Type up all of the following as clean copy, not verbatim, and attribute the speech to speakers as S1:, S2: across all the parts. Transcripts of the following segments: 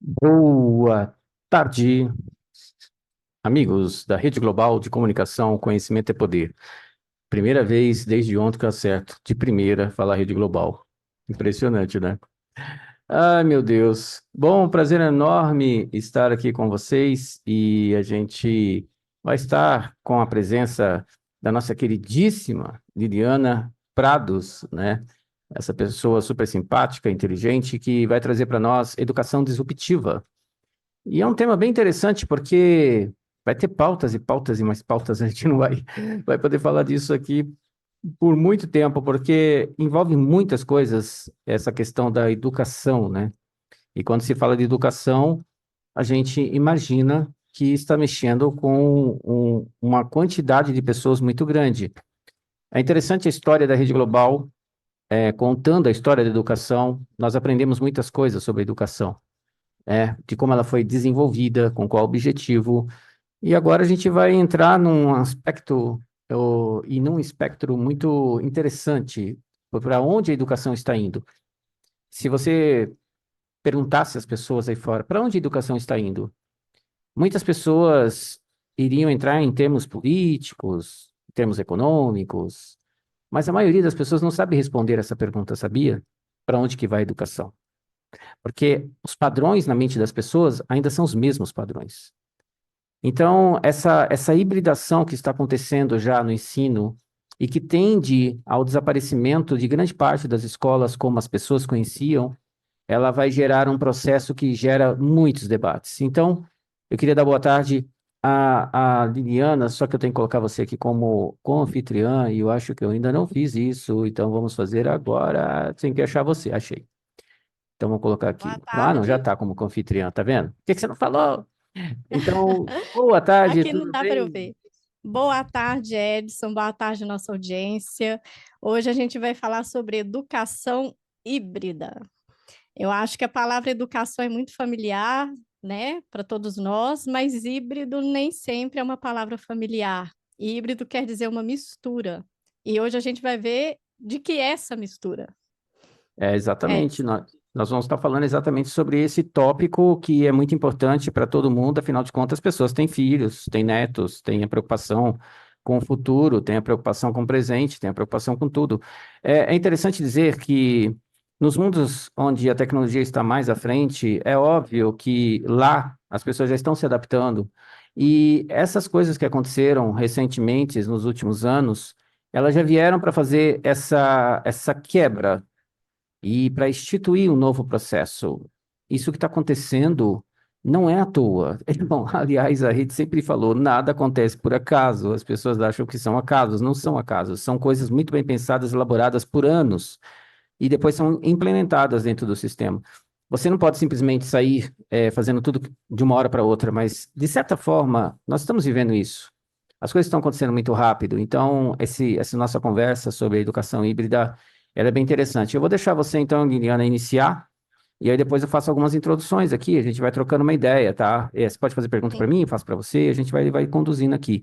S1: Boa tarde, amigos da Rede Global de Comunicação, Conhecimento é Poder. Primeira vez desde ontem que eu acerto, de primeira, falar Rede Global. Impressionante, né? Ai, meu Deus. Bom, prazer enorme estar aqui com vocês e a gente vai estar com a presença da nossa queridíssima Liliana Prados, né? Essa pessoa super simpática, inteligente, que vai trazer para nós educação disruptiva. E é um tema bem interessante porque vai ter pautas e pautas e mais pautas, a gente não vai poder falar disso aqui por muito tempo, porque envolve muitas coisas essa questão da educação, né? E quando se fala de educação, a gente imagina que está mexendo com uma quantidade de pessoas muito grande. É interessante a história da Rede Global, contando a história da educação, nós aprendemos muitas coisas sobre a educação, de como ela foi desenvolvida, com qual objetivo. E agora a gente vai entrar num aspecto e num espectro muito interessante para onde a educação está indo. Se você perguntasse às pessoas aí fora, para onde a educação está indo? Muitas pessoas iriam entrar em termos políticos, em termos econômicos, mas a maioria das pessoas não sabe responder essa pergunta, sabia? Para onde que vai a educação? Porque os padrões na mente das pessoas ainda são os mesmos padrões. Então, essa hibridação que está acontecendo já no ensino e que tende ao desaparecimento de grande parte das escolas como as pessoas conheciam, ela vai gerar um processo que gera muitos debates. Então, eu queria dar boa tarde à Liliana, só que eu tenho que colocar você aqui como anfitriã e eu acho que eu ainda não fiz isso, então vamos fazer agora. Tem que achar você, achei. Então, vou colocar
S2: Boa
S1: aqui. Ah, não, já
S2: tarde.
S1: está como anfitriã, tá vendo? Por que que você não falou? Então, boa tarde,
S2: Aqui não
S1: tudo
S2: dá para eu
S1: bem?
S2: ver. Boa tarde, Edson. Boa tarde, nossa audiência. Hoje a gente vai falar sobre educação híbrida. Eu acho que a palavra educação é muito familiar, né, para todos nós, mas híbrido nem sempre é uma palavra familiar. Híbrido quer dizer uma mistura. E hoje a gente vai ver de que é essa mistura.
S1: Exatamente.
S2: Edson.
S1: Nós vamos estar falando exatamente sobre esse tópico que é muito importante para todo mundo, afinal de contas, as pessoas têm filhos, têm netos, têm a preocupação com o futuro, têm a preocupação com o presente, têm a preocupação com tudo. É interessante dizer que nos mundos onde a tecnologia está mais à frente, é óbvio que lá as pessoas já estão se adaptando. E essas coisas que aconteceram recentemente, nos últimos anos, elas já vieram para fazer essa quebra e para instituir um novo processo. Isso que está acontecendo não é à toa. Bom, aliás, a rede sempre falou, nada acontece por acaso. As pessoas acham que são acasos, não são acasos. São coisas muito bem pensadas, elaboradas por anos e depois são implementadas dentro do sistema. Você não pode simplesmente sair fazendo tudo de uma hora para outra, mas de certa forma nós estamos vivendo isso. As coisas estão acontecendo muito rápido, então essa nossa conversa sobre a educação híbrida, ela é bem interessante. Eu vou deixar você então, Liliana, iniciar, e aí depois eu faço algumas introduções aqui, a gente vai trocando uma ideia, tá? Você pode fazer pergunta para mim, eu faço para você, a gente vai conduzindo aqui.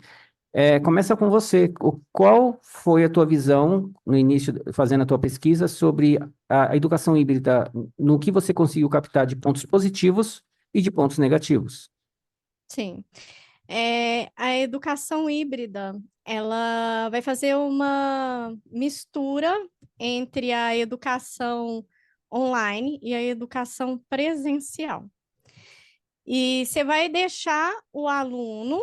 S1: Começa com você. Qual foi a tua visão no início, fazendo a tua pesquisa, sobre a educação híbrida, no que você conseguiu captar de pontos positivos e de pontos negativos?
S2: Sim. A educação híbrida, ela vai fazer uma mistura entre a educação online e a educação presencial. E você vai deixar o aluno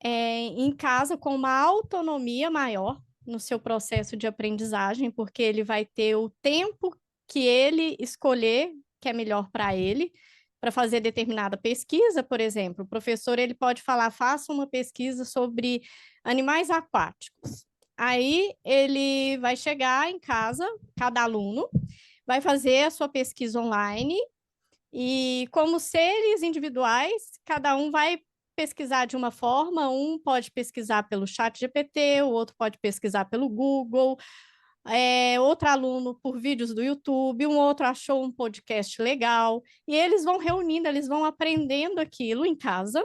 S2: em casa com uma autonomia maior no seu processo de aprendizagem, porque ele vai ter o tempo que ele escolher que é melhor para ele, para fazer determinada pesquisa, por exemplo. O professor ele pode falar, faça uma pesquisa sobre animais aquáticos. Aí ele vai chegar em casa, cada aluno vai fazer a sua pesquisa online e como seres individuais, cada um vai pesquisar de uma forma, um pode pesquisar pelo chat GPT, o outro pode pesquisar pelo Google, outro aluno por vídeos do YouTube, um outro achou um podcast legal, e eles vão reunindo, eles vão aprendendo aquilo em casa.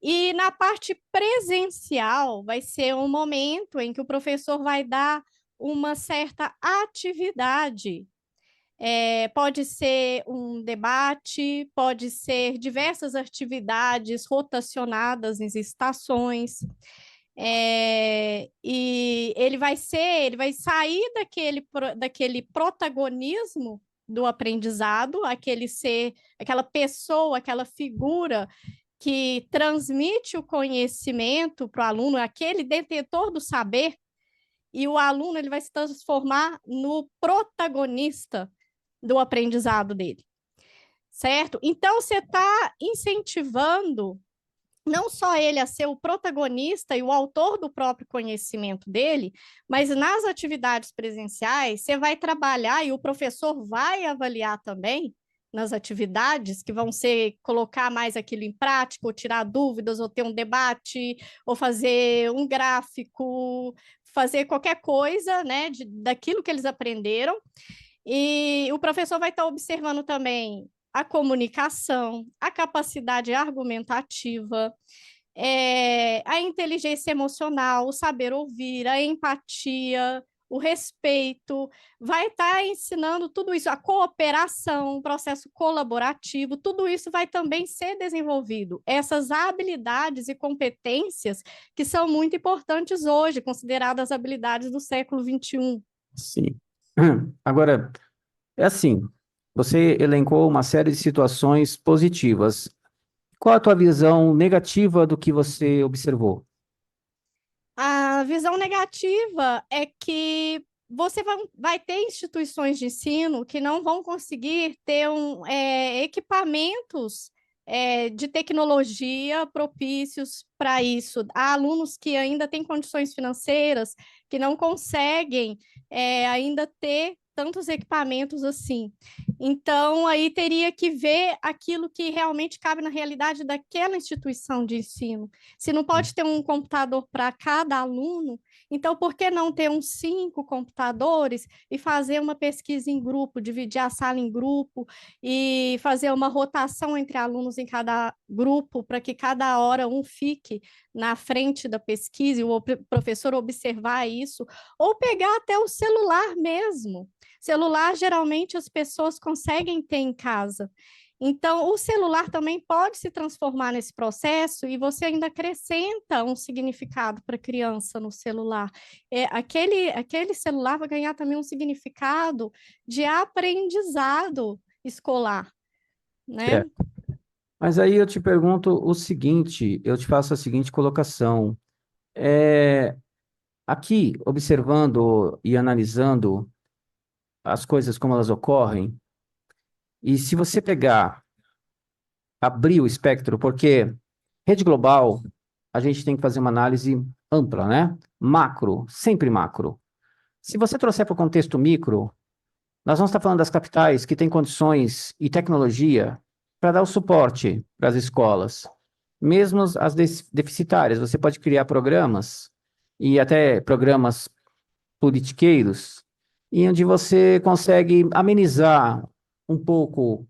S2: E na parte presencial, vai ser um momento em que o professor vai dar uma certa atividade Pode ser um debate, pode ser diversas atividades rotacionadas em estações. E ele vai sair daquele protagonismo do aprendizado, aquele ser, aquela pessoa, aquela figura que transmite o conhecimento para o aluno, aquele detentor do saber, e o aluno ele vai se transformar no protagonista do aprendizado dele, certo? Então, você está incentivando não só ele a ser o protagonista e o autor do próprio conhecimento dele, mas nas atividades presenciais, você vai trabalhar e o professor vai avaliar também nas atividades que vão ser colocar mais aquilo em prática, ou tirar dúvidas, ou ter um debate, ou fazer um gráfico, fazer qualquer coisa, né, daquilo que eles aprenderam. E o professor vai estar observando também a comunicação, a capacidade argumentativa, a inteligência emocional, o saber ouvir, a empatia, o respeito, vai estar ensinando tudo isso, a cooperação, o processo colaborativo, tudo isso vai também ser desenvolvido. Essas habilidades e competências que são muito importantes hoje, consideradas habilidades do século XXI.
S1: Sim. Agora, é assim, você elencou uma série de situações positivas. Qual a tua visão negativa do que você observou?
S2: A visão negativa é que você vai ter instituições de ensino que não vão conseguir ter equipamentos de tecnologia propícios para isso. Há alunos que ainda têm condições financeiras que não conseguem ainda ter tantos equipamentos assim. Então, aí teria que ver aquilo que realmente cabe na realidade daquela instituição de ensino. Se não pode ter um computador para cada aluno, então por que não ter uns 5 computadores e fazer uma pesquisa em grupo, dividir a sala em grupo e fazer uma rotação entre alunos em cada grupo, para que cada hora um fique na frente da pesquisa e o professor observar isso, ou pegar até o celular mesmo. Celular, geralmente, as pessoas conseguem ter em casa. Então, o celular também pode se transformar nesse processo e você ainda acrescenta um significado para a criança no celular. Aquele celular vai ganhar também um significado de aprendizado escolar, né?
S1: É. Mas aí eu te pergunto o seguinte, eu te faço a seguinte colocação. É, aqui, observando e analisando as coisas como elas ocorrem, e se você pegar, abrir o espectro, porque rede global, a gente tem que fazer uma análise ampla, né? Macro, sempre macro. Se você trouxer para o contexto micro, nós vamos estar falando das capitais que têm condições e tecnologia para dar o suporte para as escolas, mesmo as deficitárias. Você pode criar programas e até programas politiqueiros, e onde você consegue amenizar um pouco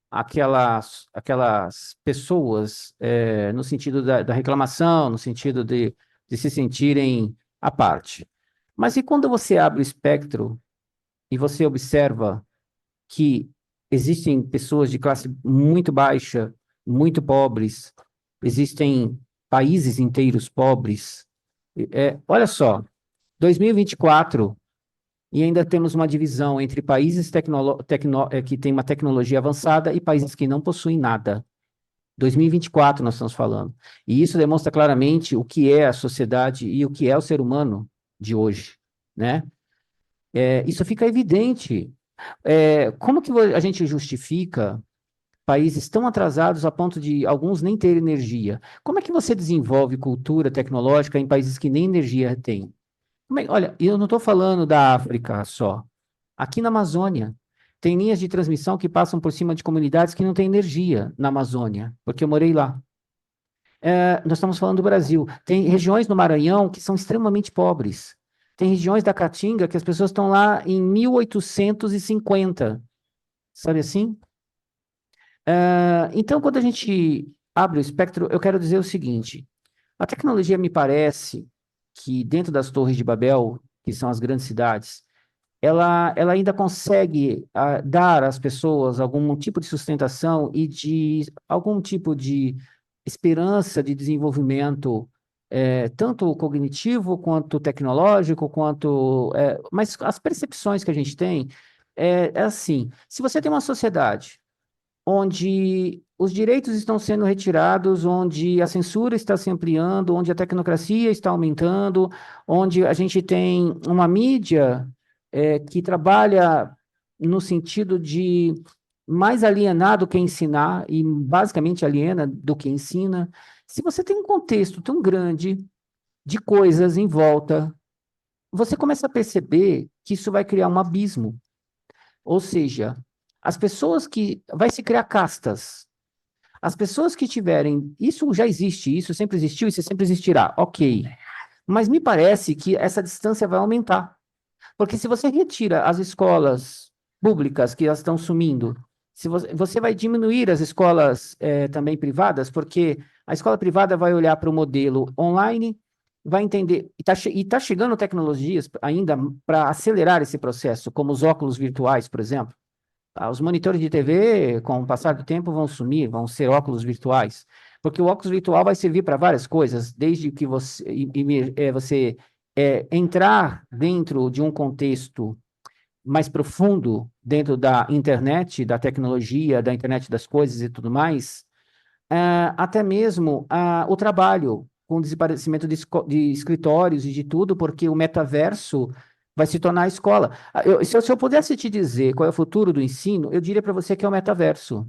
S1: aquelas pessoas, no sentido da reclamação, no sentido de se sentirem à parte. Mas e quando você abre o espectro e você observa que existem pessoas de classe muito baixa, muito pobres, existem países inteiros pobres. Olha só, 2024, e ainda temos uma divisão entre países que têm uma tecnologia avançada e países que não possuem nada. 2024 nós estamos falando. E isso demonstra claramente o que é a sociedade e o que é o ser humano de hoje, né? Isso fica evidente. Como que a gente justifica países tão atrasados a ponto de alguns nem terem energia? Como é que você desenvolve cultura tecnológica em países que nem energia têm? Olha, eu não estou falando da África só. Aqui na Amazônia, tem linhas de transmissão que passam por cima de comunidades que não têm energia na Amazônia, porque eu morei lá. Nós estamos falando do Brasil. Tem regiões no Maranhão que são extremamente pobres. Tem regiões da Caatinga que as pessoas estão lá em 1850, sabe assim? Então, quando a gente abre o espectro, eu quero dizer o seguinte: a tecnologia me parece que dentro das Torres de Babel, que são as grandes cidades, ela ainda consegue dar às pessoas algum tipo de sustentação e de algum tipo de esperança de desenvolvimento, tanto cognitivo quanto tecnológico, mas as percepções que a gente tem é assim, se você tem uma sociedade onde os direitos estão sendo retirados, onde a censura está se ampliando, onde a tecnocracia está aumentando, onde a gente tem uma mídia que trabalha no sentido de mais alienar do que ensinar, e basicamente aliena do que ensina. Se você tem um contexto tão grande de coisas em volta, você começa a perceber que isso vai criar um abismo. Ou seja, as pessoas que. Vai se criar castas. As pessoas que tiverem. Isso já existe, isso sempre existiu, isso sempre existirá. Ok. Mas me parece que essa distância vai aumentar. Porque se você retira as escolas públicas que elas estão sumindo, se você vai diminuir as escolas também privadas, porque a escola privada vai olhar para o modelo online, vai entender, e tá chegando tecnologias ainda para acelerar esse processo, como os óculos virtuais, por exemplo. Os monitores de TV, com o passar do tempo, vão sumir, vão ser óculos virtuais, porque o óculos virtual vai servir para várias coisas, desde que você entrar dentro de um contexto mais profundo, dentro da internet, da tecnologia, da internet das coisas e tudo mais, até mesmo o trabalho, com o desaparecimento de escritórios e de tudo, porque o metaverso vai se tornar a escola. Se eu pudesse te dizer qual é o futuro do ensino, eu diria para você que é o metaverso.